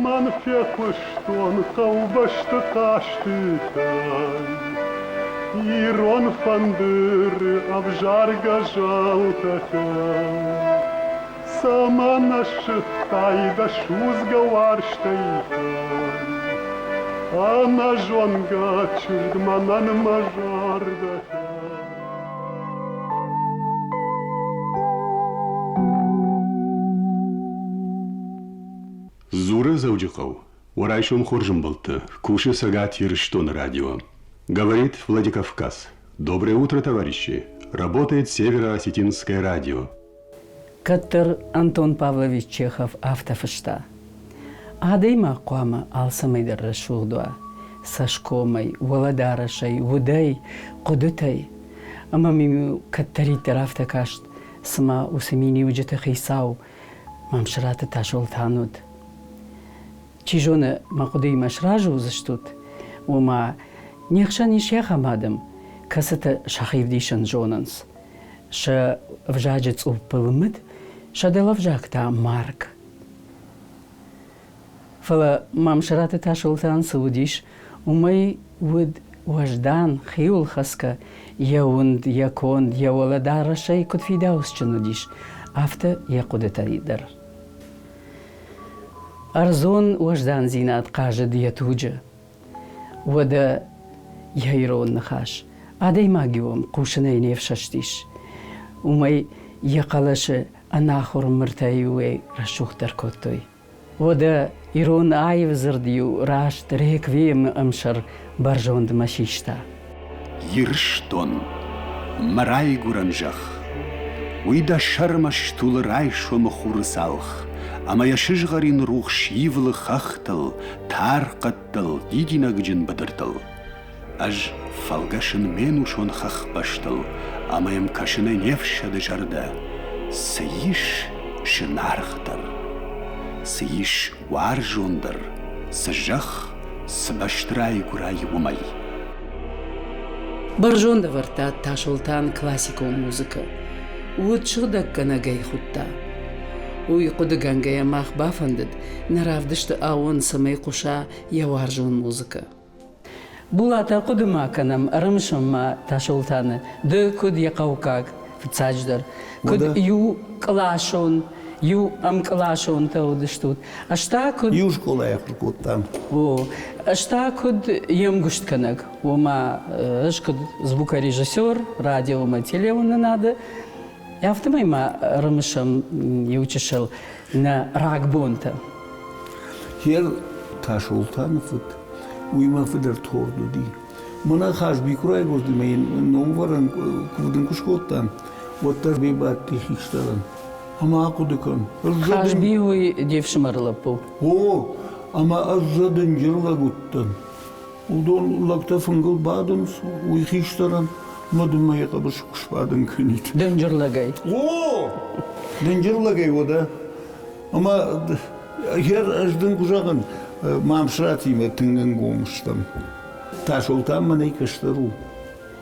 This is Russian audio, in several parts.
Saman fekuşton kavbaştı taştı tay. Iron fandır abjarga jalta tay. Saman aşıktay da şuzga varştay tay. Ana jonga çırgmanan majarda tay. Зура Заудюков. Урайшон Хоржимбалты. Куши Сагат Ерштон радио. Говорит Владикавказ. Доброе утро, товарищи. Работает Северо-Осетинское радио. Каттер Антон Павлович Чехов автофышта. Адайма қуама алсамайдар рашуғдуа. Сашкомай, Володарашай, Вудай, Қудутай. Ама миму каттариттер автокашт. Сма усамини уджата хисау. Мамшрата ташол тануд. Чижона мақудей машражу заштут, ума нехшани шехамадам, касата шахивдишан жонанс. Ша вжаджец упылмыд, ша делавжак та марк. Фала мамшарата ташултан саудиш, умай уд вождан хиул хаска, яунд, яконд, яволадара шай кутфидаус чанудиш, афта якудетаридар. Арзон вождан зинат кажет ятуджа. Вода яйрон нахаш. Адай магиом кушанай невшаштиш. Умай якалаше анахор мыртаюэ рашухтар коттой. Вода ирон айв зардию рашт реквием амшар баржонд машишта. Ерштон. Марай гуранжах. Уйда шармаш тул райшом хурсалх. Ама яшыжгарин рух шивлы хахтыл, тарқаттыл, дидинагджин бадыртыл. Аж фалгашын мен ушон хахпаштыл, амаем кашына невшады жарда. Сыйыш шынархтыр, сыйыш варжондыр, сыжах сыбаштырай гурай умай. Баржонда варта ташултан классико музыка. Уытшыдак канагай хутта. Уй кудыгангая мах бафандыд, наравдышты аон самай куша яваржон музыка. Булата кудымаканам, рымшымма ташултаны, ды куд якаукак вцачдар, куд ю клашон, ю амклашон таудыштут. Ашта куд... Ю школа яхрукут там. О, ашта куд емгуштканак, ума ашкуд звукорежиссер, радиома телеуна надо, я автомайма рымышам ючишел на рагбонта. Хер ташултанфыт, уйма фыдер тордуди. Мана хаш бикурай гозди мейн, новаран кудын кушкоттан, вот тар бейбат тихиштаран. Ама акудыкан. Хаш бихуй девшимарлапу. О, ама аззадын жырлагуттан. Удон лакта фынгыл бадымс, уйхиштаран. Мадым маяка быш кушпадын кынит. Дөнжырлагай. О! Дөнжырлагай ода. Ама хер аждын кужагын мамшратиме тыңгын гомыштам. Ташултан манай каштару.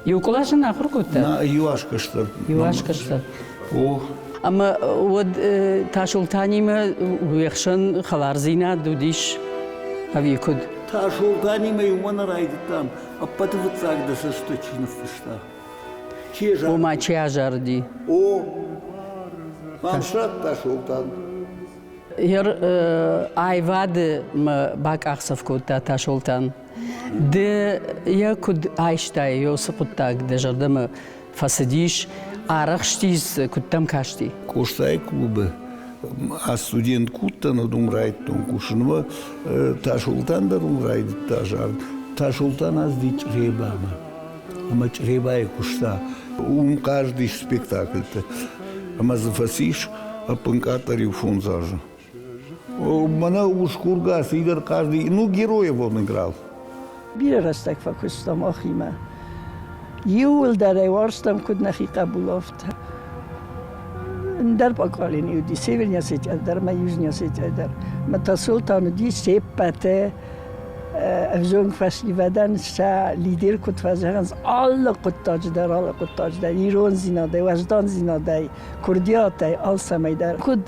Юкулашын ахыр кутта? На юаш каштар. Юаш каштар. О! Ама вот ташултаниме уяхшын халар зина дудиш авикуд. Ташултаниме юмана райдыттам. Аппаты выцагда сашточинов фышта. Ума чажарди. О! Мамшрат ташултан. Хер айвады бак ахсав кутта ташултан. Де якуд айштай йосыкуттак дежардамы фасадиш арахштиз куттам кашти. Коштай клубы. А студент куттан думрайт тон кушынва ташултандар умрайт тажар. Ташултан аз ди чребама. Ама чребай кушта. Каждый спектакль-то. Ама зафасиш, а панкатари фунзажа. Мана уж кургас, идер каждый, ну героев он играл. Bir rastak fakustam ахима. Yul dar varstam kud nahi qabulovta. Dar pakalin yudi severnya seçer, ma yüznya seçer. Mata sultanı di sepate zo'n festivalden sa lider kut fazerans alle kuttajdar, Iran zinade, Vajdan zinade, Kurdiyate, al samaydar. Kud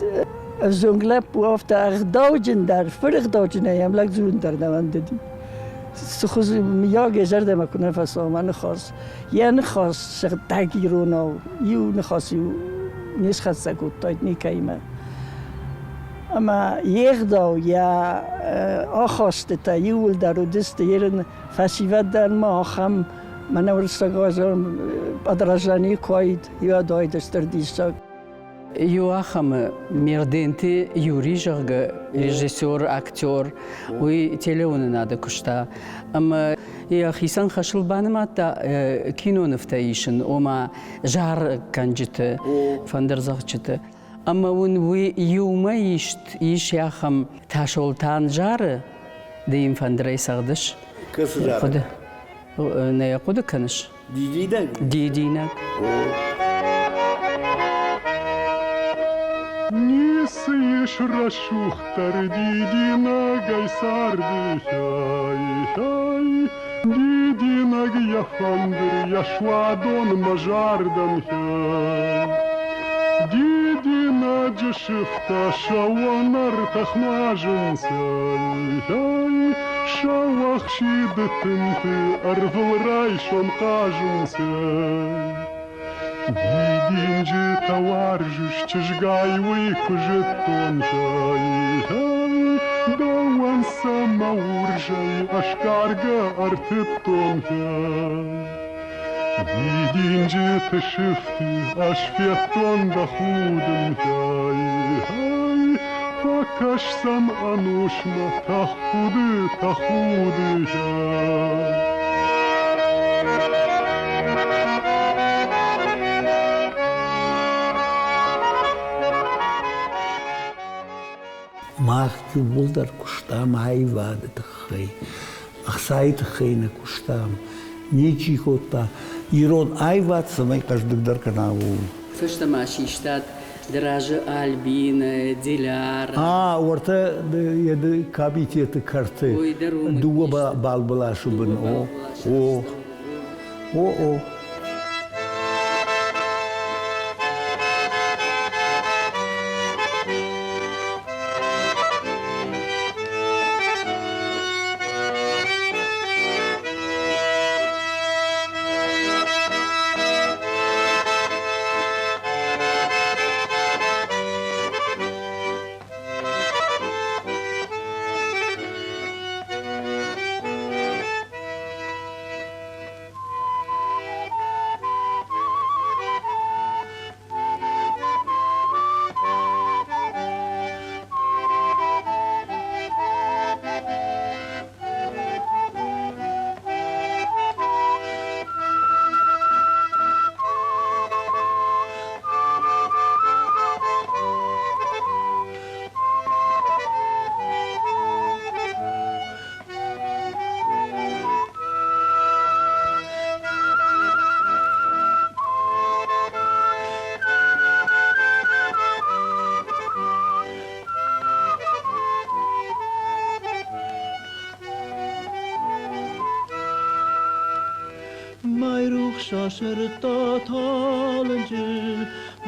زنگله پوافت اغداوجن در فرغداوجن هم لگ زون در نوانددی سخوز میاگ زرد مکنه فسام نخواست یا نخواست شغل تگیرونا یو نخواست یو نیست خواست سکوت تاید نیکایمه اما یک داو یا آخواسته تا یول در و دست یرن فسیوت در ما آخم من ورستگاه پادرجانی کوید یا داید استر دیساک یو آخم میردینتی یوری جاگ رژیسور اکتور وی تلوون ناده کشتا اما یا خیسان خشل بانم تا کینو نفتایشن اما جار کنجت فندرزاق چته اما اون وی یوم ایش یا خم تاشولتان جار دیم فندرای سردش کس جار خود نه خود کنش دیدینک Нисыш расшухтар дидинаг айсардыхай, дидинаг яфандыр яшвадон мажардан хай. Дидина джишифта шаванар тахмажынсай, шавахши дытынты арвылрай шон кажынсай. Дидинжи товаржиш чижгай выкужет тонжай, даван самауржай ашкарга артыт тонжай. Дидинжи тышифты ашфеттон да худынжай, факаш сам анушма тахудыжай. Мах кюбулдар куштам айвады тахай, ахсай тахайна куштам, ничи хота, ирон айвад самай каждыгдар канаву. Фышта машиштат дражы Альбина, Диляр. Орта яды кабитеты карты, дуба балбала шубын, о. Şaşırta talcı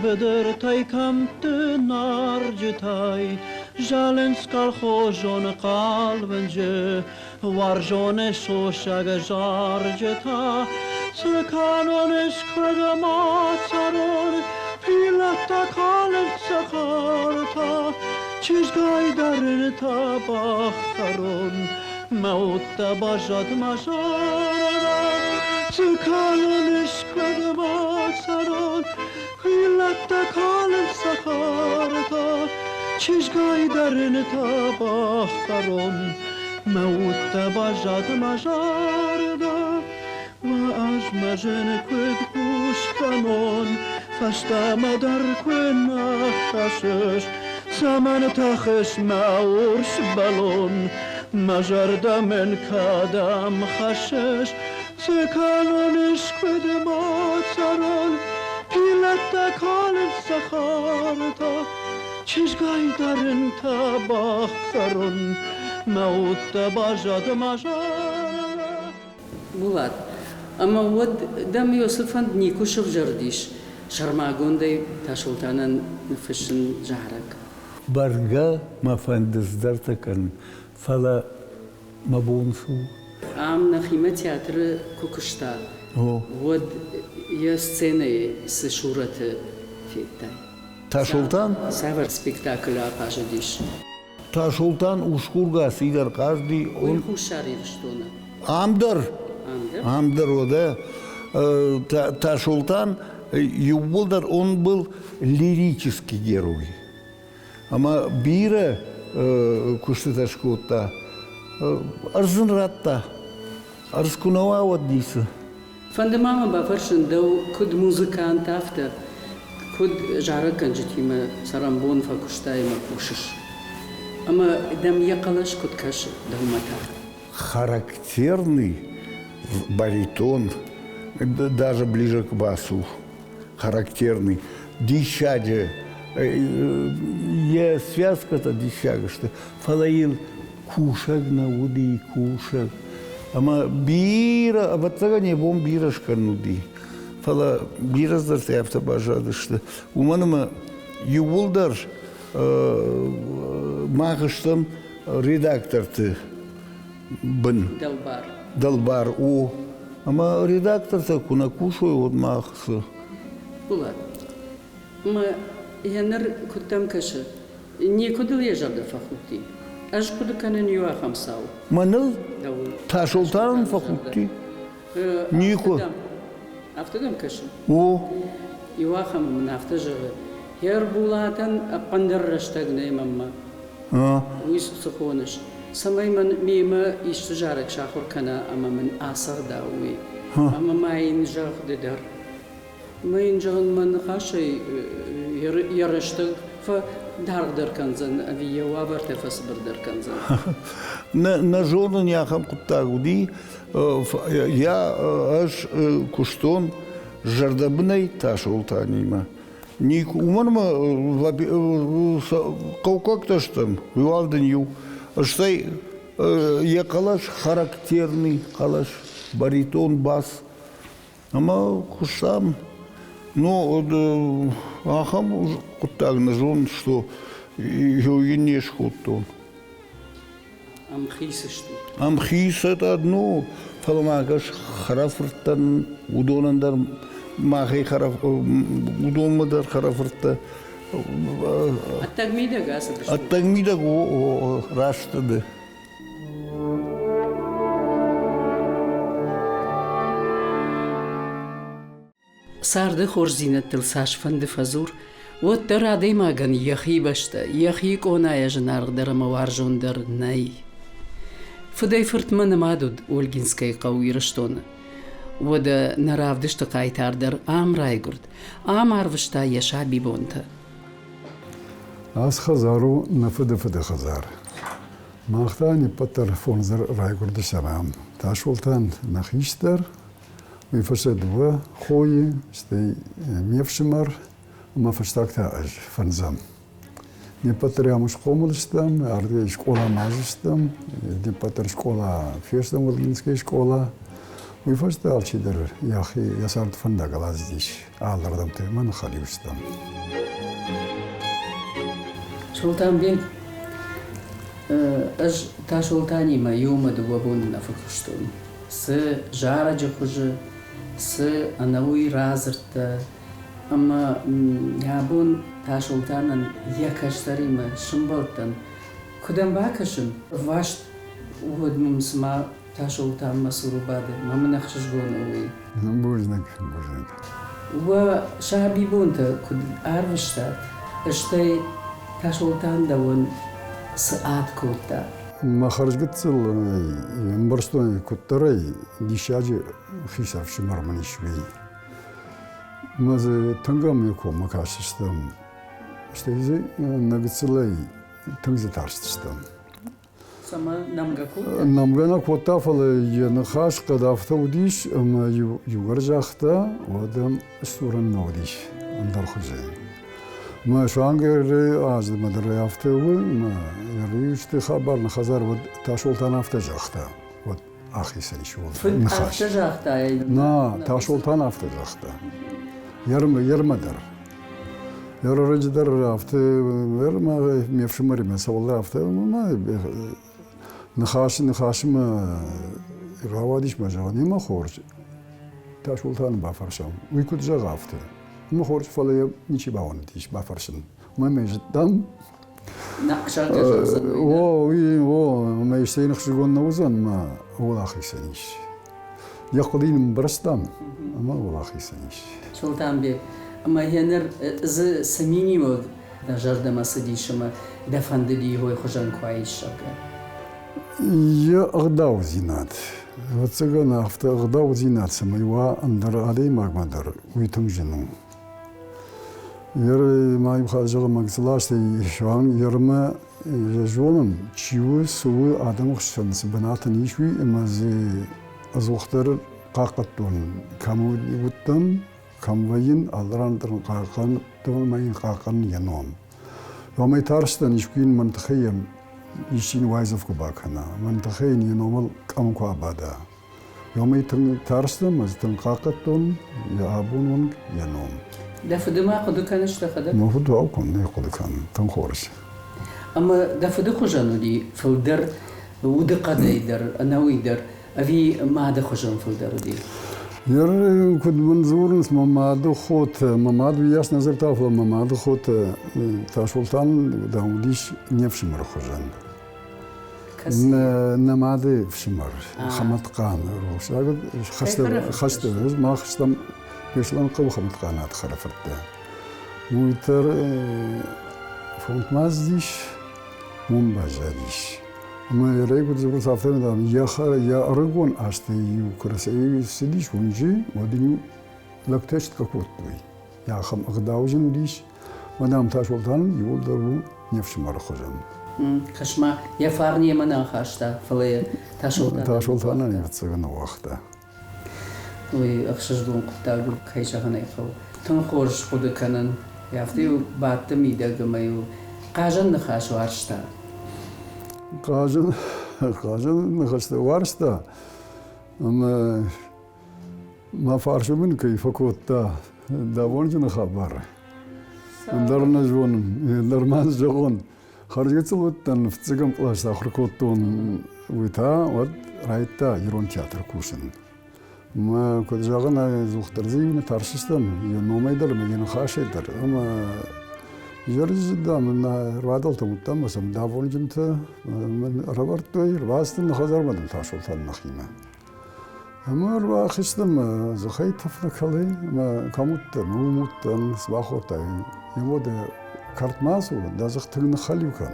Beder tay kamtı narcıtay Jalenskal hojon kalbence Varjone soşaga jarcıta Sıkanones kredamacaron Pilata kalet sakarta Çizgaydarın tabakharon Mevutta bajad majarada Sıkanones kredamacaron Pilata kalet sakarta Çizgaydarın tabakharon Mevutta bajad majarada وأجمجن كد كوشكانون فاشتمدر كنا خشش زمان تخش ماورش بالون مجرد من كادم خشش سكانونش كد ماترون پیلت کالن سخارتا چشگای درن تباخ کرون موت بajad مجارا Булат. Ama вот дам Йосифан Никушев жардиш. Шармагондай ташултанан фишин жарак. Barga ma fandizдар takan fala ma bonsu. Am нахима театр кукушта. О, Вот я сцены с шураты фиттай. Taşoltan, Савар спектакль апажадиш. Taşoltan uşkurga sigar каждый Ой он хушари штона. amdır. Амдер. Amdır o da. Taşoltan Юбулдар, он был лирический герой. Ама бира куштаташкота арзынратта, арзкунава одниса. Фандамама бафаршин дау куд музыкант афта, куд жаракан житима сарамбон факуштайма пушиш. Ама дам якалаш куд каш далмата. Характерный баритон, даже ближе к басу, характерный. Дищаде, я связка-то дищага, что фалаил кушак на уди, кушак. Ама бира, а вот тогда не бом бирашка нуди. Фала бира здарте автобажады, что у манама ювулдар мағыштым редактор ты бін. Далбар. Далбар о. Ама редактор-то куна кушай от махсы. Була. Ма янар кудам каша. Не кудал ежалда фахути. Аж куду канен юахам сау. Маныл Дау. Taşoltan fakülti. Нико. Автодам каша. О, Юахам нафтажығы. Яр булатан апандарраштагнай мамма. а, Уис сухоныш. Самай ман мима иштужарак шахур кана ама мен асар дауи. Ама майын жақ дедар. Майын жағын ман хашай ярыштаг фа дардыр канзан. Ави яуа варте фас бірдір канзан. на жону няхам куттагуди, я аж куштон жардабынай Taşoltanıma. Ник уманма каукак-то что, вивалдын ю. Штай я калаш характерный, калаш баритон, бас. Ама куштам, но ахам куттагна жон, что ее не шхуттон. Ам хисышту. Амхис это одно, фаламагаш харафртан удонандар махай хараф удонмадар харафрта. Аттагмида гасадыш. Аттагмида го раштады. Сарды хорзина тылсаш фанды фазур. Вот тарадей маган яхи башта. Яхи коная жнардара маваржондар най. Фудай фыртмана мадуд Ольгинская қауирыштона. Вода наравдышты қайтардар ам райгурд. Ам арвышта яша бибонта. Аз хазару на фыды хазар. Махтани по телефонзар райгурды сарам. Taşoltan нахиштар. Мы фашедва хои, стей мевшимар, ма фаштакта аж фанзам. Не патрям школыстам, арде школа мажыстам, не патр школа фештам Ольгинская школа. Мы фаштал чидер яхи ясарт фанда галаздиш. Аллардам тема халивстам. Шолтан аж Taşoltanıma юмаду вабон на факуштон. С жара джахужа, с анауи разырта, ама ябон Taşoltanан якаштарима шымбалтан. Кудан бакашым, ваш угодмумсма Taşoltan масурубады, мамынахшыжгон уи. Бужнак. Ва шабибонта куд арвыштат, эштай Taşoltan да вон саат кота. Махаржгатсыл мбарстой куттарай дишаджи хисав шимарманишвей. Мазы тангам яко макашистам. Штейзе нагатсылай тангзы тарстыстам. Сама намгаку? Намгана квотафалы янахаш кадафта удиш, ама югаржахта вадам суран наудиш. Андар хузайн. ما شانگر از مدرسه یافته و ما یاریشت خبر نخزار و Taşoltan hafta جاخته و آخی سنشول. Hafta jahta. نه Taşoltan hafta جاخته. yarım der. Yararıcılar raftı verme mevşimari mesela raftı ama nıhaşımı ravadiş macağını mı xorç taş oltanı bafarsam uykudca raftı mı xorç falan niçi bağını diş bafarsın mı mecdan Nakşar kaçarsın. o meclisin xşigonna uzan ma olaxi seniş yakudin brastam ama olaxi seniş Sultan Bey, ama yener z samini mi da jardaması dişime defandili hoy hocan kuayış şaka. Я агдау зинат. Вот цыгана авто агдау зинат самайва андар алей магмадар уйтумжину. Ер май хажага магзлашты шуан ерма жонун чиу суу адам хшанс банатын ишви эмази азухтар qaqattun kamu ibuttan kamvayin alrandır qaqan tolmayın qaqan yanon. Yomay tarstan işkin mantıqiyem işin wayzov kubakana mantıqiyin yanomal kamku abada. Yomay tarstan mazdan qaqattun ya abunun yanon. Dafıdıma kudu kanışta kadar. Muhudu avkun ne kudukan tan xorş. Ama dafıdı hojanu di filder udu qadayder anawidder avi ma'da hojan filder di. Yer kud manzurun mamadu khot mamadu yaş nazar tafla mamadu khot taşultan daudiş nefşimar xojan. Namadi fşimar xamat qan roşag xasta ma xastam Yaşlan qabu xamat qanat xarafatda. Muiter fontmaz diş mumbajadiş. Ama regu zubur saftan da ya argon açtı yukarısı sidiş unji odinu lakteşt kakutluy. Ya xam aqdavjin diş madam taşoltan yolda bu nefşimar xojan. Kaşma ya farniye mana xaşta falaya taşoltan. Taşoltan ne tsagana vaqta. Oy axşızdun qutagul kayşağına yxav. Tan xorş xudu kanan yafti battı mide gmayu. Qajan nxaş varşta. Qajan nxaşta varşta. Ama ma farşımın kayfakutta davonjun xabar. Darna jvonum, darman jgon. Xarjetsıluttan ftsigam qlaşta xurkottun uita od rayta iron teatr kursun. Ma kudjağına zuhtarzıyını tartıştım. Ya nomaydır mı yine xaşedir ama yarıcıda mı radalta mutlamasam davonjumta men rabartoy rastın xazarmadım taşoltan naxima. Ama raxistim zxay tafla kalı ma kamuttan umuttan svaxotay. Yimoda kartmasu da zxtın xalyukan.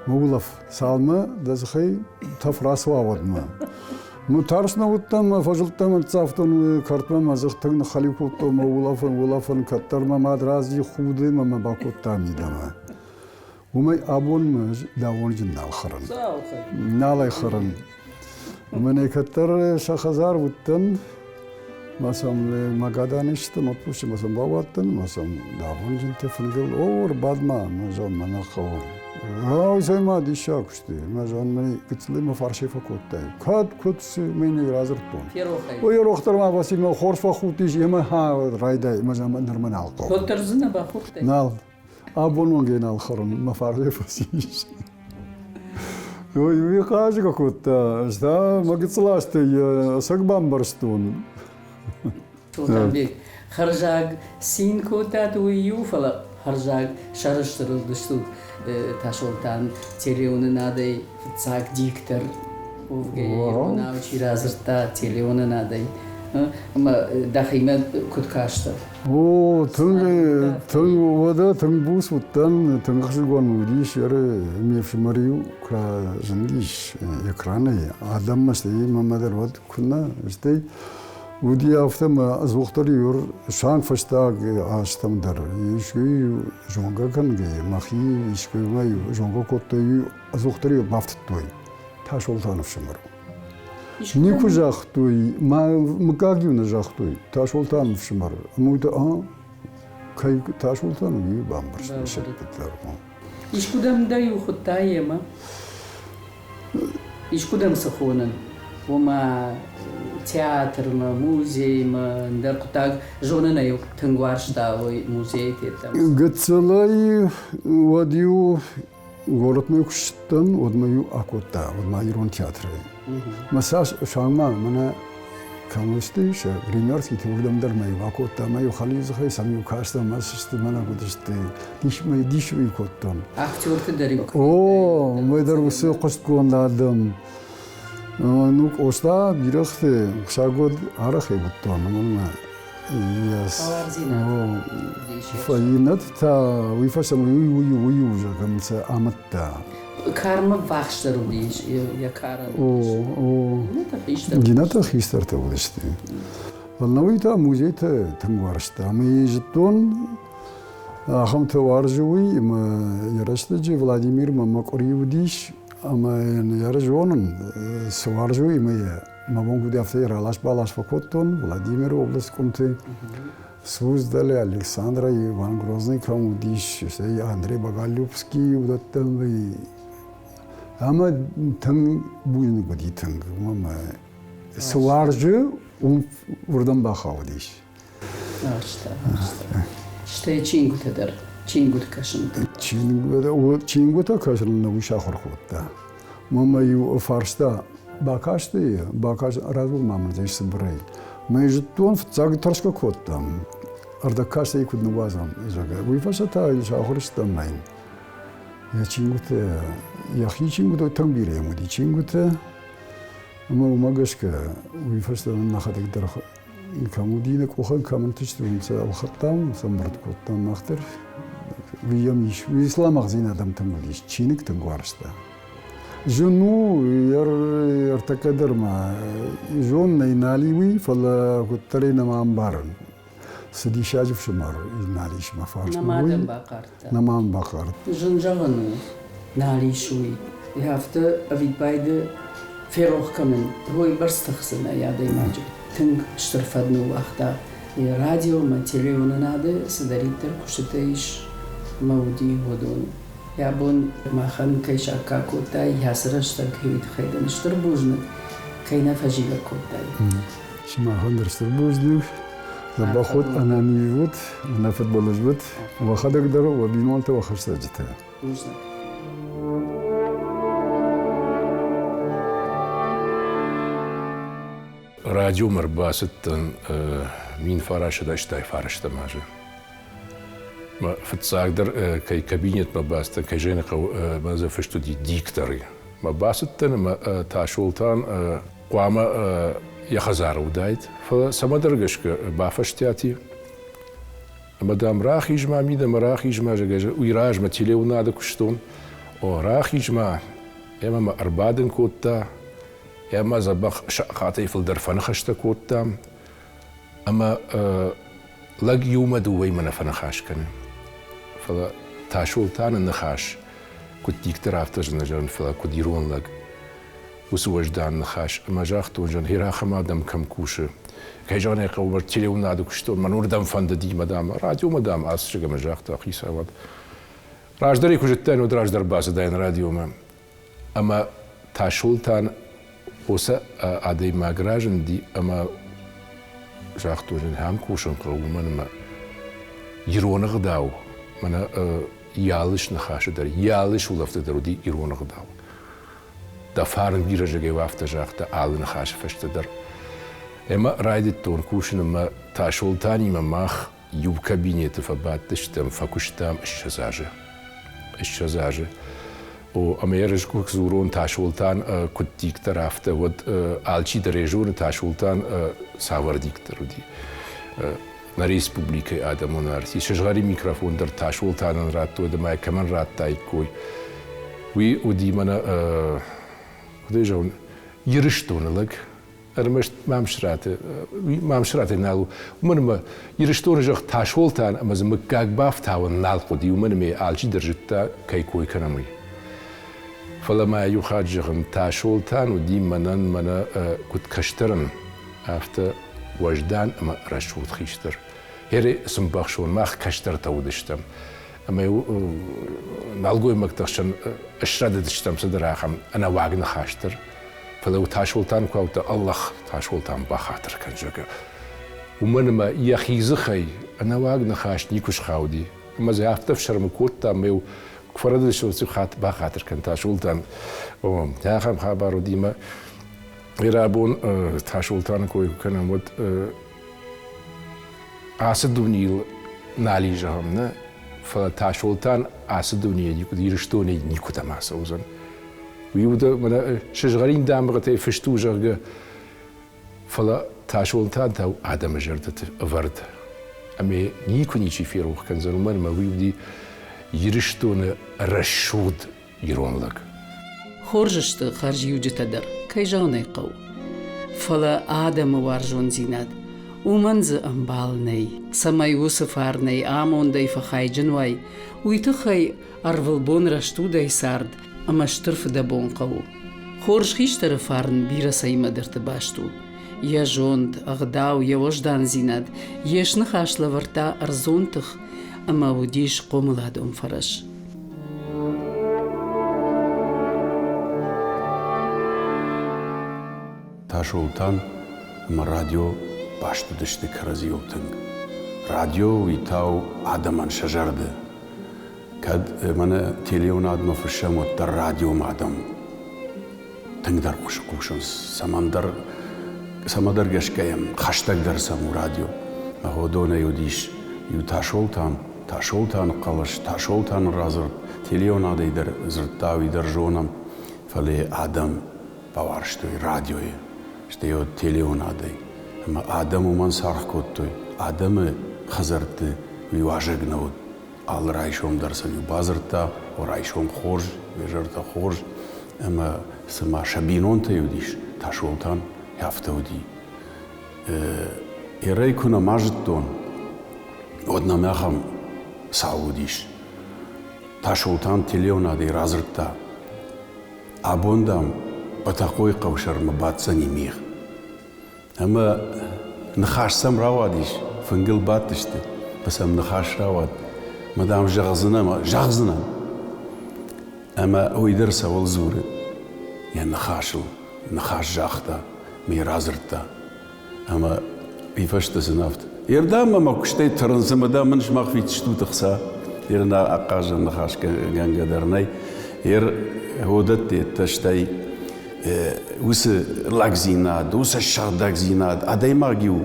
Mugulaf salma da zxay tafraswa wadma. Tarşna uttan fajıltan tsaftan kartma mazıqtın xalikutto ulafın kattarma madrazi xudu ma bakuttan idama. Umay abun ma davonjin nalxaran. Nalay xaran. Umay kattar şaxazar uttan masam magadanishta mapuşi masam bavattan masam davonjin tefingil or badma mazon manaqawan. Ha sayma dişak işte. Majan meni gitslime farşefa kottay. Kad kuts meni razırtton. O yer oxtarma basima xorfa xutiş yema ha rayday majan nerman alqo. Kottarzına baxurtay. Nal. Abonun genal xarın ma farşefa siş. Yo yu qajiga kotta. Sta magitslashte sagbam barston. Sultan Bey, xarjag sin kotat uyu fala xarjag şarıştırıldı şu taşoltan telefonun aday tsak dikter ona uçirazırta telefonun aday ama dahime kutkaştı. O tın vada tın bus uttan tın xşigon udiş yere mefşimariyu kra zindiş ekranı adam masti mamadar vad kunna işte Udi haftam azvoktarıyor şan fastag açtım der. İşküy jonga kan ge mahi işküy mayu jonga kottoyu azvoktarıyor bafttoy. Taş oltanıf şımır. Ni kujaqtoy ma mkagyuna jaqtoy. Taş oltanıf şımır. Muda kay taş oltanı yu bambır şirketler. İşkudam da yu xuttayema. İşkudam saxonan. Voma театр, музей, ндер кутаг жонына ю тынгваршта ой музей тетам. Гцелай водю город мой куштан, вот мою акота, вот мою театры. Масаж шангма, мана камустыш, гримерский теордам дар мою акота, мою хализхай, самю кашта, масышты мана будышты, дишвей коттам. Актер ты дарю. О, мы дарусы косткондадым. Ну, оста бирахты, шагод арахи буттан, мана. Yes. Фаинат та вифасам уй уже камца аматта. Карма вахштар удиш, я кара. О. Это хистар. Гината хистар та удишти. Валнавита музей та тангваршта. Мы житон ахам та варжуи, мы ярастаджи Владимир Мамакориудиш, мы яражонан сваржуи мы могу говорить автора Лаш Балаш Факоттон, Владимир область комты, создали Александра и Иван Грозный Камудиш, Андрей Боголюбский, вот там и ама там будем говорить там, мама сваржи урдан бахаудиш. Что я чингу тедар, чингу кашин. Чингу та кашин на вышахор хотта. Мама ю фарста. Бакашты, бакаш разу мама здесь собрали. Мы же тон в цаг трошка кот там. Ардакашты и кудну вазам. Вы фасата и шахорста майн. Я чингуте, я хичингуте тамбире ему ди чингуте. Мы умагашка, вы фаста нахадик дарх. Камудина кухан камантичтум са алхаттам, самбрат коттам махтер. Виям иш, ислам ахзин адам тамудиш, чиник тангварста. Жену артакадерма жон наиналиви фала кутарина мамбаран садишажив шумар иналиш мафарш Намадам бакарта. намам бакар Жунжагану налишуи. Яфта авидбайде ферох камен. Хой барстахсына ядай маджи. Тынг штырфадну вахта. Радио материона наде садариттер кушетаиш мауди водон. Я бон махан кайша какотай ясрашта кевит хайдан штырбужны кайна фажига котай. шима хандерстер бузду забахот ананивут на футболжбут вахадак даро ва бинолта вахарсаджта. Нужно. радио марбасыттан мин фараша даштай фарашта мажа. ما في التصاقدر كي كابينت ما باست كي جينا ما زفشتو دي ديكتوري ما باستن ما تاشولتان قوام يخزار ودايت فسمدرجش بافشتياتي مدام راخي جماع ميدا مراخي جماع جاجا ويراج ما تيليو نادا كشتون او راخي جماع اما ما اربادن كوتا اما زبخ شقاتي في الدرفان خشتا كوتا اما لق يوم دوي من فنخاش كان فلا تاشولتان النخاش كنت ديكتر افتر نجان فلا كنت يرون لق وسوجدان نخاش اما جاختو جان هيراخ ما دم كم كوشه كي جان يقوم تيليو نادو كشتو منور دم فند دي مدام راديو مدام اسشغ ما جاختو اخي سواد راج دري كوجتان ودراج درباس داين راديو ما اما تاشولتان وسا ادي ماغراجن دي اما جاختو جن هم كوشن قومن ما يرون غداو من يالش نخاش در يالش ولفت در دي يرون غداو دفارن بيرجع جوافت جاخت آل نخاش فشت در اما رايد تون كوشن ما تاشول تاني ما ماخ يوب كابينيت فبات تشتم فكشتام الشزاجة و اما يرج كوك زورون تاشولتان كنت ديكتر رافته ود آلچي در ريجون تاشولتان ساور ديكتر ودي na Respublike Adamonarsi. Šežgari mikrofon dar tašoltanan ratu, da maj kaman rat tajkoj. Vi udi mana, kudaj žaun, yirishtonalag, armash mam shrate nalu. Umanma yirishtonajak tašoltan, ama zama gagbaf tawan nalqodi, umanma alji darjitta kajkoj kanamri. فلما يخرجهم تاشولتان ودي mana كنت كشترن after وجدان أما رشود خيشتر هري سنبخشون ماخ كشتر تودشتم أما نالقوي مكتشن أشرد دشتم صدر آخم أنا واقنا خاشتر فلو تاشولتان كواوتا الله تاشولتان بخاطر كان جوكا ومن ما يخيزخي أنا واقنا خاش نيكوش خاودي أما زي أفتف شرم كوتا ميو كفرد شو سخات بخاطر كان تاشولتان تاخم خبرو ديما يرابون تاشولتان كوي كان مود أسدونيل نالي جهمنا فتاشولتان أسدونيل يرشتوني نيكو تماسا وزن ويودا من شجرين دامغتي فشتو جرجة فلا تاشولتان تاو عدم جردت أفرد أمي نيكو نيجي في روح كان زلمان ما ويودي يرشتون رشود يرون لك خورجشت خارج يوجد تدر كي جاوني قو فلا آدم وارجون زيناد ومنز أمبالني سما يوسف آرني آمون دي فخاي جنواي ويتخي أرفلبون رشتو دي سارد أما شترف دبون قو خورج خيش ترفارن بيرسي مدرت باشتو يا جوند أغداو يا وجدان زيناد يش نخاش لورتا أرزونتخ أما وديش قوملاد فرش تاشولتان أما راديو باشتو دشتي كرزيو تنگ راديو ويتاو عدمان شجرده كاد من تليون عدم في الشام والدر راديو معدم تنقدر قوشن سمندر قشكايم خشتك در سمو راديو ما هو دونا يوديش يو تاشولتان قلش تاشولتان رازر تليون عدي در زرتاوي در جونم فلي عدم باورشتوي راديوي شتيو تليون عدي اما عدم ومن صارح كوتوي عدم خزرت ويواجق نود al رايشوم درسن يبازرتا ورايشوم خورج بيجرتا خورج اما سما شبينون تيوديش تاشولتان يافتودي يري كنا ماجدون ودنا ماخم سعوديش تاشولتان تليونا دي رازرتا ابوندام بتقوي قوشر مباتسني ميخ اما نخاش سم راواديش فنقل باتشتي بس ام نخاش راواد مدام جغزنا اما هو يدرس والزور يعني نخاش جاختا ميرازرتا اما بيفشت سنافت يردام ما كشتي ترنز مدام منش ما في تشتو تخسا يرنا اقاج نخاش كان قدرني ير هودت تشتي وس لاكزيناد وس الشرداك زيناد اداي ماجيو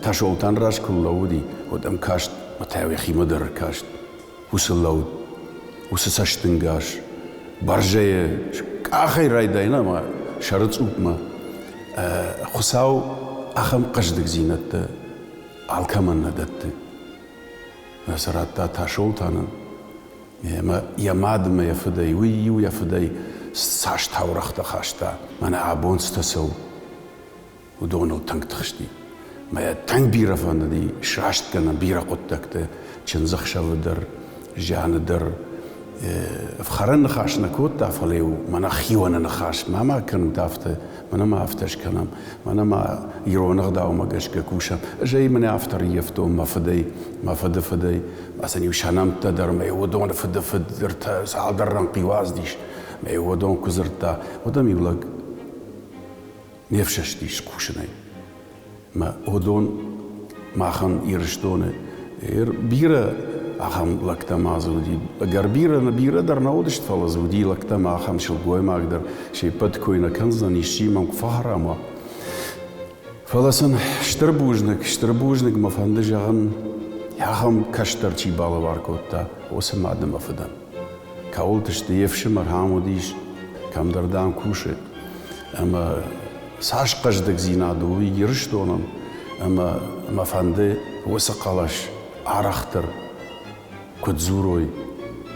تاشولتان راش كلودي ودم كاشت متاوي خي مدر كاشت وس اللود وس ساشتنغاش برجه اخي رايداينا ما شرط ما خساو اخم قشدك زينت الكمن ندت نسرات تاشولتان يماد ما يفدي ويو يفدي ساشتا ورختا خاشتا من عبون ستسو ودونو تنك تخشتي ما تنك بيرا فاندي شراشت كنا بيرا قدكت چنزخ شودر جان در فخرن نخاش نكوتا فليو منا خيوانا نخاش ما كان دافت منا ما افتش كلام منا ما يرون غداو ما قش كوشا جاي من افتر يفتو ما فدي مثلا يشانم تدر ما يودون فدرت سال درن قواز ديش ما يودون كزرتا ودم يقولك نفشش ديش كوشناي ما ودون ما خن يرشتونه بيرا أخم لكتا ما زودي أجر بيرا در نودشت فلا زودي لكتا ما أخم شل قوي ما أقدر شيء بدكوينا كنزنا نيشي ما مكفهرة ما فلسن شتربوجنك ما فندج أخم ياخم كشتر شي بالا واركوتا وسم عدم أفدم كاولتش تيفش مرهامو ديش كم دردان كوشة أما ساش قشدك زينادو يرشتونم أما ما فندي وسقالش عرختر كتزوروي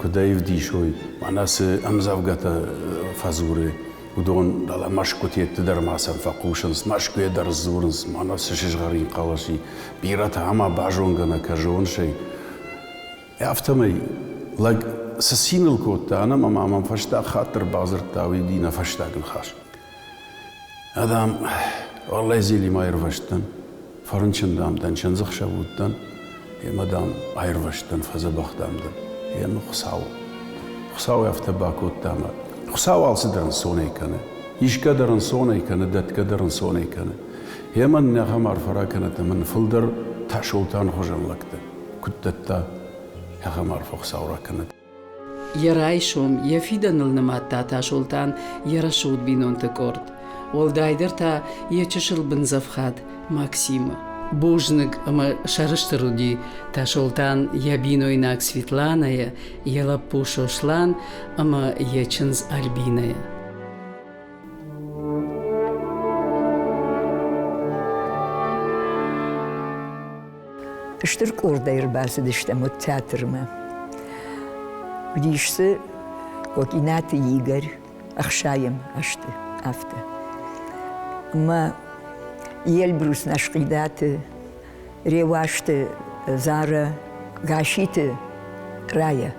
كدايف ديشوي معناس أمزافقة فازوري ودون دالا مشكو تيتدر مع سنفقوشنس مشكو يدر الزورنس معناس شجغرين قالشي بيرات عما باجونغنا كجون شي يافتمي لك سسين الكوت أنا ما فشتا خاطر بازر تاوي دينا فشتا الخاش هذا والله زيلي ما يرفشتن فرنشن دام دنشن شابوتن يا مدام عيرفشتن فزبختم دم يا خساو يفتباكوت تاما خساو على صدرن سوني كان إيش قدرن صوني كان دت قدرن صوني كان يمن نغمر فرا كانت من فلدر تشولتان خجن لكت كنت تا يغمر فوق سورة كانت Ярайшом, яфиданыл ныматта ташолтан ярашут бинон текорд. Олдайдерта ячышыл бензавхат Максима. Божник ама шарыштыруди ташолтан ябинойнак Светланая, ялапу шошлан ама ячынз Альбиная. Штырк ордайр басы дыштамот театрыма. Гдишсы, как Игнат Игорь, ахшаем ашты, авто. Ма Елбрус наш кидаты, ревашты, зара, гашиты, рая,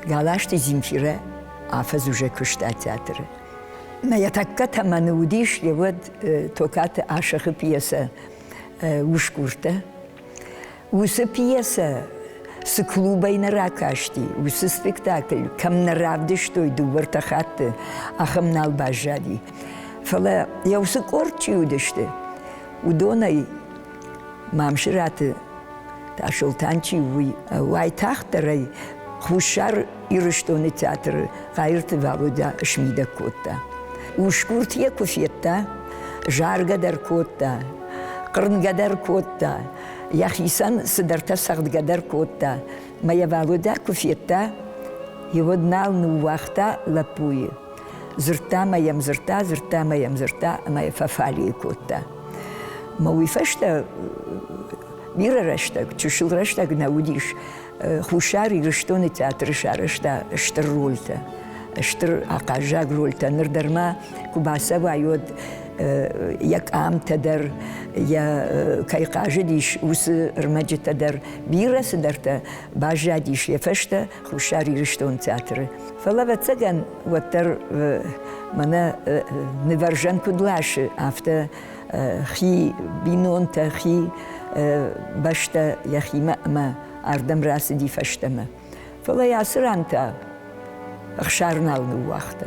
галашты Земфира, афаз уже кушта театры. Ма я такка таманы удиш, я вот токаты ашахы пьеса ушкурта. Усы пьеса с клубой на ракашти, усы спектакль, кам наравды что иду вартахаты, ахам налбажади. Фала я усы корчи удышты. Удонай мамшираты ташултанчи уай тахтарай хушар ирыштоны театры гайрты валуда шмида котта. Ушкурт екуфетта, жаргадар котта, кырнгадар котта. Яхисан сыдарта сагдгадар котта. Моя валуда куфетта, его днал нуахта лапуи. Зрта моям зрта, моя фафалии котта. Мауифашта вирараштаг, чушилраштаг наудиш, хушари рыштоны театр шарашта штыррольта, штыр акажаг рольта, нырдарма кубаса вайод, як амтадар, я кайкажидиш, усы рмаджитадар, вирасыдарта бажадиш, яфашта хушари рыштон театры. Фалава цаган ваттар мана неваржан кудлаши, авто خي بينون تخي باشتا يخي ما أردم راس دي فشتما فلا ياسر أنت أخشارنا الوقتا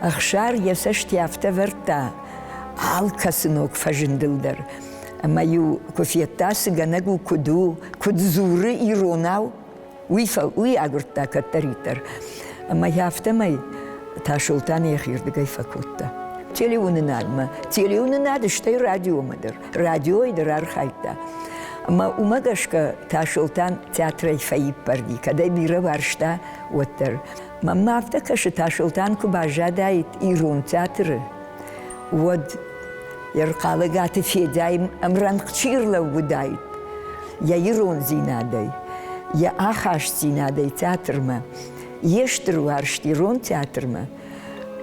أخشار يسشت يافتا ورتا عال كسنوك فجندلدر أما يو كفيتا سجناجو كدو كدزور إيروناو وي أقرتا كتريتر أما يافتا ماي تاشولتان يخير دقاي فكوتا телеунын ады штай радиомадыр. Радиойдыр архайта. Ма умагашка ташылтан театрай фаип барди, кадай бира варшта оттыр. Ма мафта кашы ташылтан кубажа дайт ирон театры. Вот ярқалыгаты федяйм амран қчирлау будайт. Я ирон зинадай, я ахаш зинадай театрма, ештыр варшт ирон театрма.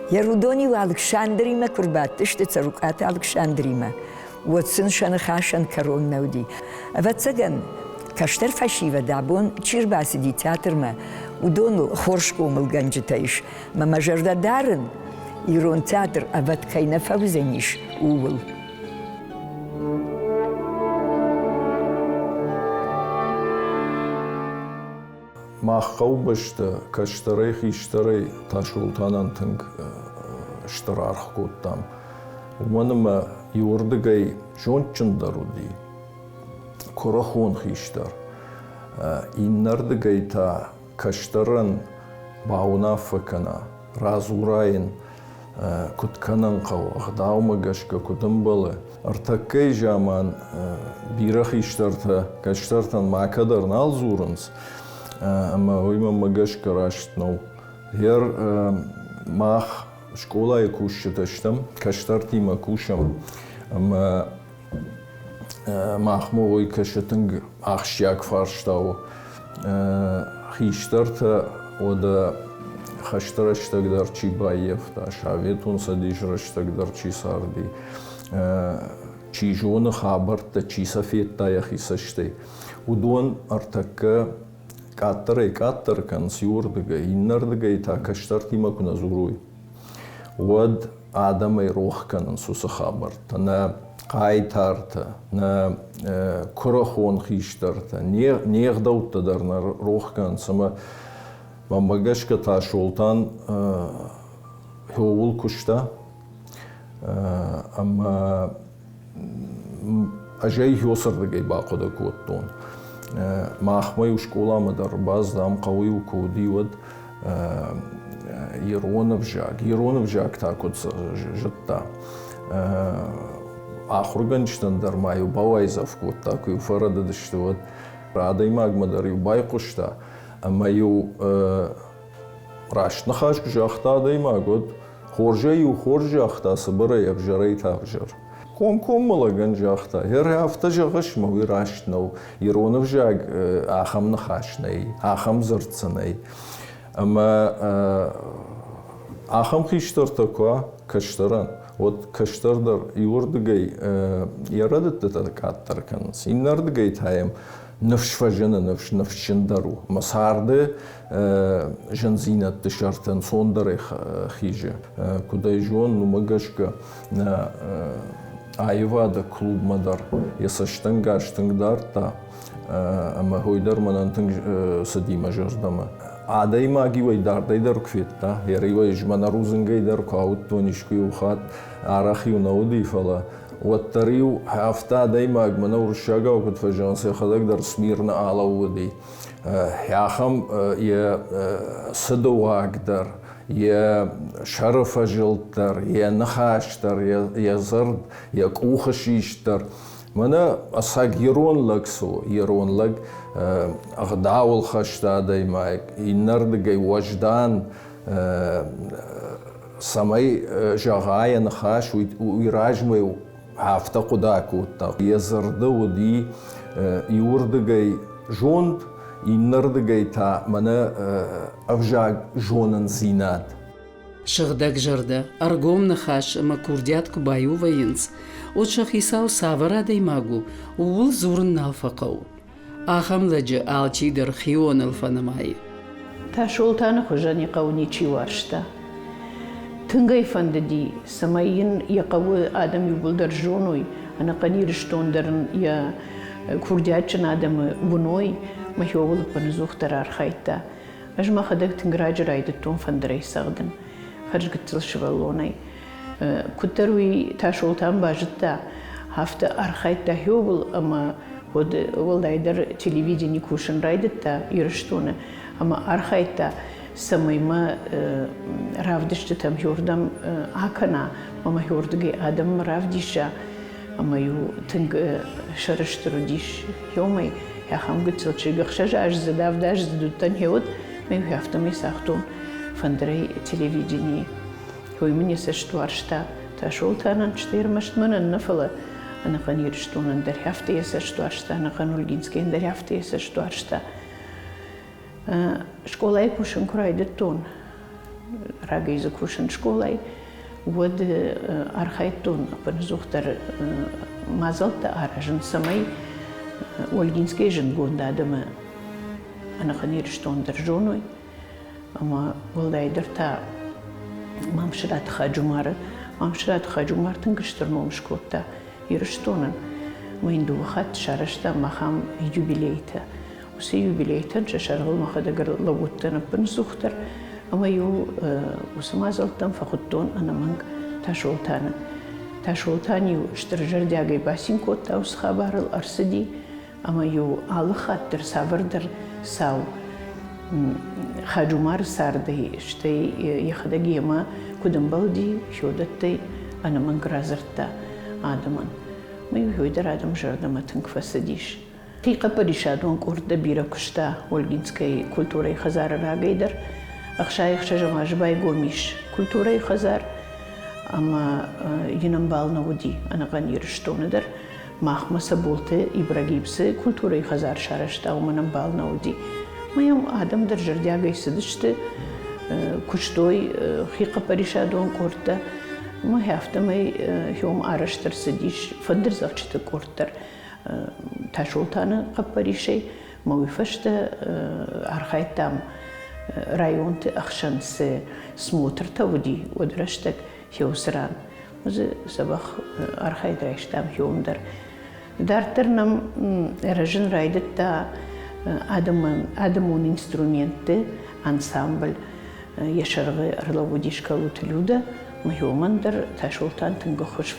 Я рудони в Александрима курбат, ты что царукат Александрима. Вот сын шанахашан корон науди. А вот цаган, каштер фашива дабон, чирбаси ди театрма, удонул хоршку мылганджитаиш, мама жарда дарен, ирон театр, а вот кайна фавзениш, увыл. Махқаубашта каштарай хиштарай ташултанан тынг штарарх коттам. Уманыма юрдыгай жончындаруди. Корахон хиштар. Иннардыгай та каштаран баунафакана, разурайын кутканан қау, ағдаумагашка кудымбалы. Артаккай жаман бира хиштарта каштартан макадарн алзурынс. Ама ойма магашка раштнау. Хер мах школа и кушчаташтам, каштартима кушам. Ама мах могой кашатынг ахшяк фарштау. Хиштарта ода хаштараштагдар чи баев, та шаветун садижраштагдар чи сарди. Чи жона хабарта чи сафетта яхисаштай. Удон артакка каттар консюрдыга, иннардыга и та каштартима куназуруй. Уад адамай рохканан суса хабарта, на қайтарта, на курахон хиштарта, неғдауттадар на рохкан, сама мамбагашка та шолтан хеовул кушта, Amma ажей хёсырдыгай бақыда көттон. Махмай у школамадар баздам қауи кодиуад Еронов жак такот жытта. Ахурганчтандар маю бавайзав кот такой фарададыштыват. Радай магмадар ю байқушта. Маю рашнахаш жақта адай магот. Хоржа ахта сыбыра ябжарай тавжар. Ком малаган жақта. Афта жағыш мауи рашнау. Еронов жаг ахам нахашнай, ахам зырцанай. Ама ахам хиштар таква каштаран. Вот каштардар юрдыгай ярадытты каттарканс. Иннардыгай таем нывшфажына нывшчындару. Масарды жанзинатты шартан сондары хижи. Кудай жон нумагашка на айвада клубмадар ясаштан гаштыңдар та ама хойдар манантың садима жардама. Адай маги вайдардайдар кветта, яривай жманарузынгайдар каут тонишкуй ухат арахи унауди фала. Уаттариу хафта адай маг мана уршага окут фажансы хадагдар смирна алауди. Яхам я садуагдар, я шарафа жилтар, я нахаштар, я зард, я кухашиштар. Мана асаг еронлаг ағдауыл хашта даймайк, иннардыгай важдан самай жағайын хаш уйражмай хафта құда көтта. Езырды уди иурдыгай жонд, иннардыгай та мана авжаг жонын зинат. Шыгдак жырды, аргом нахаш макурдят кубаю вайынц. От шахисау савара даймагу, уул зурын налфақау. Ахамладжы алчидыр хион алфанамай. Ташолтаны хожани қауничи варшта. Тынгай фандadi самайын яқавы адам юбылдар жоной, ана қанирыштондарын я курдячын адамы буной, махиовылы панызухтар архайта. Ажма хадак тынграджырайды тон фандрай сағдын. Харжгыттыл шывалонай. Куттаруи ташолтан бажытта хафта архайта хиовыл, ама Волдайдар телевидение кушан райдыта ирыштуны, ама архайта самайма равдышты там юрдам акана, мама юрдыгай адам равдиша, ама ю тынг шарыштыру диш йомай, яхам гыцылчы гахшажа аж задавда аж задуттан хеот, мэй хафтам исахтун фандрай телевидение. Хой мне саштуаршта, ташолтанан чтырмаштманан нафала, ана қанирыштунан дархафта есаштуаршта, ана қанулгинскейн дархафта есаштуаршта. Школай кушан курайдыттун, рагайзы кушан школай, вот архайттун, панзухтар мазалта аражын самай, Ольгинскей жын гонда адымы, ана қанирыштундар жоной, ама волдайдар та мамшырат хаджумары, тың кыштырмом шкотта, Ирыштонан, мойнду вахат шарашта махам юбилейта. Усы юбилейтан шаргыл махадагар лагуттан пынсухтар, ама ю усмазалтан фахуттон анаманг ташолтана. Ташолтан ю штыржар дягай басин котта усхабарыл арсыди, ама ю алыхаттыр савырдар сау. Хаджумар сардай, штай яхадаги ама кудамбалди шодаттай анаманг разырта. Адаман. Мы уйдер адам жардама тынк фасадиш. Тиқа паришадон курда бира кушта Ольгинской культурой хазара рагайдар. Ахшайх жамажбай гомиш культурой хазар. Ама янамбал навуди анаган ирштонадар. Махма сабулты Ибрагибсы культурой хазар шарашта уманамбал навуди. Моем адам дар жардягай садышты куштой хиқа паришадон курда. Мы хафтамай хём араштар садиш фандер завчты куртар ташолтаны қаппаришей мауифашта архайтам районты ахшансы смотр тавуди одраштак хёсран. Узи сабах архайдрайштам хёмдар. Дартырнам ражын райдытта адамун инструменты ансамбль яшарғы арлавудишка лутылюда مهيومن در تاشولتان تنگو خوش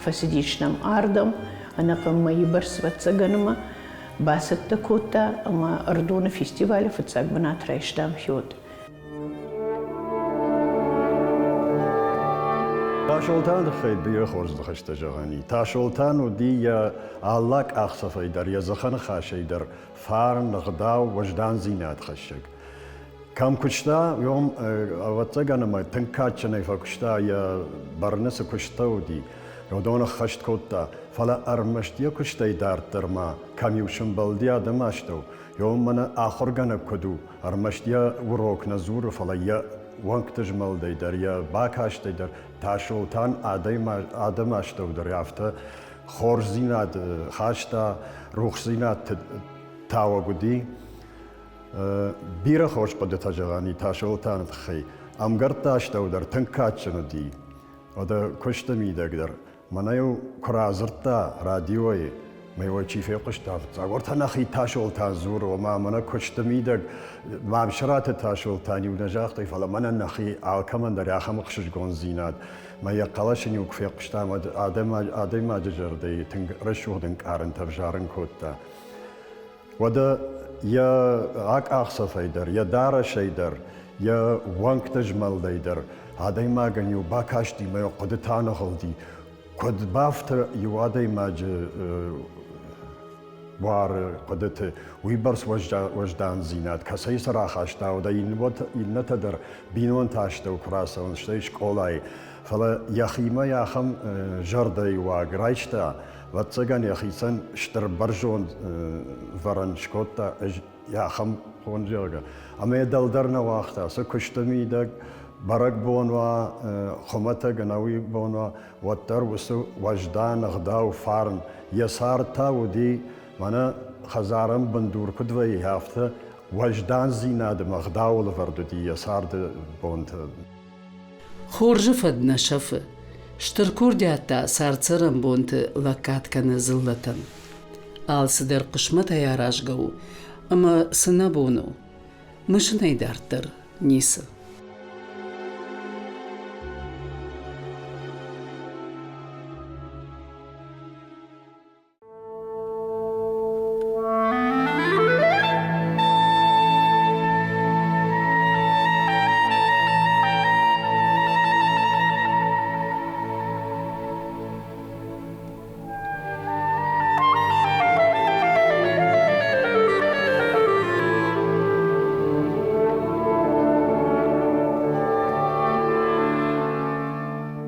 فسيديش نم آردم أنا قم يبرس بتسجنما باست تكوتا أما أردون فيستيفال فتساق بنات رايشتام هيود تاشولتان خيل بير خورز دخشت جغاني تاشولتان ودي علاك أخصفي در يزخن خاشي در فارن غداو وجدان زينات خشك كم كشتا يوم واتجانا ما تنكاتشني فكشتا يا برنس كشتا ودي يودون خشت كوتا فلا أرمشتيا كشتاي دار ترما كم يوشن بلديا دماشتو يوم من آخر جانا كدو أرمشتيا وروك نزور فلا يا وانك تجمل دي در يا باكاش دي در تاشولتان آدماشتو در يافتا خورزينات خاشتا روخزينات تاوغودي بيرا خوش قد تجغاني تاشولتان تخي أمگر تاشتو در تنكاتشنو دي ودا كشتمي دقدر منايو كرازرتا راديوي ميوي چيفي قشتا تاغورتا نخي تاشولتان زور وما منا كشتمي دق ما بشرات تاشولتاني ونجاختي فلا منا نخي عالكمن در ياخم قشش گونزينات ما يقلاشن يوكفي قشتا آدم ما ججر دي تنگ رشوه دنك آرن تفجارن كوتا ودا يا عاك أخصفي در يا دار شيدر يا وانك تجمل ديدر هذا ما كان يو باكاشتي ما يقعد تانخلدي قد بافت يو هذا ما ج وار قدت ويبرس وجدان زينات كسي صراحة اشتا ودا ينتدر بينون تاشتا وكراسا ونشتيش قولاي فلا يخيما يخم جردي وغرايشتا واتساقان يخيسان شتر برجون ورن شكوتا يخم خونجيغا اما يدلدرنا واختا سكشتمي دك برق بونوا خمتا جناوي بونوا وتر وسو وجدان غداو فارن يسار تا ودي مانا خزارم بندور كدوي هافتا وجدان زيناد مغداو لفردو دي يسار بونت خورج فد نشف شتركور دياتا سارتسرم بونت لكات كان زلتن آل سدر قشمتا يا راشقو اما سنابونو مش نيدارتر نيسا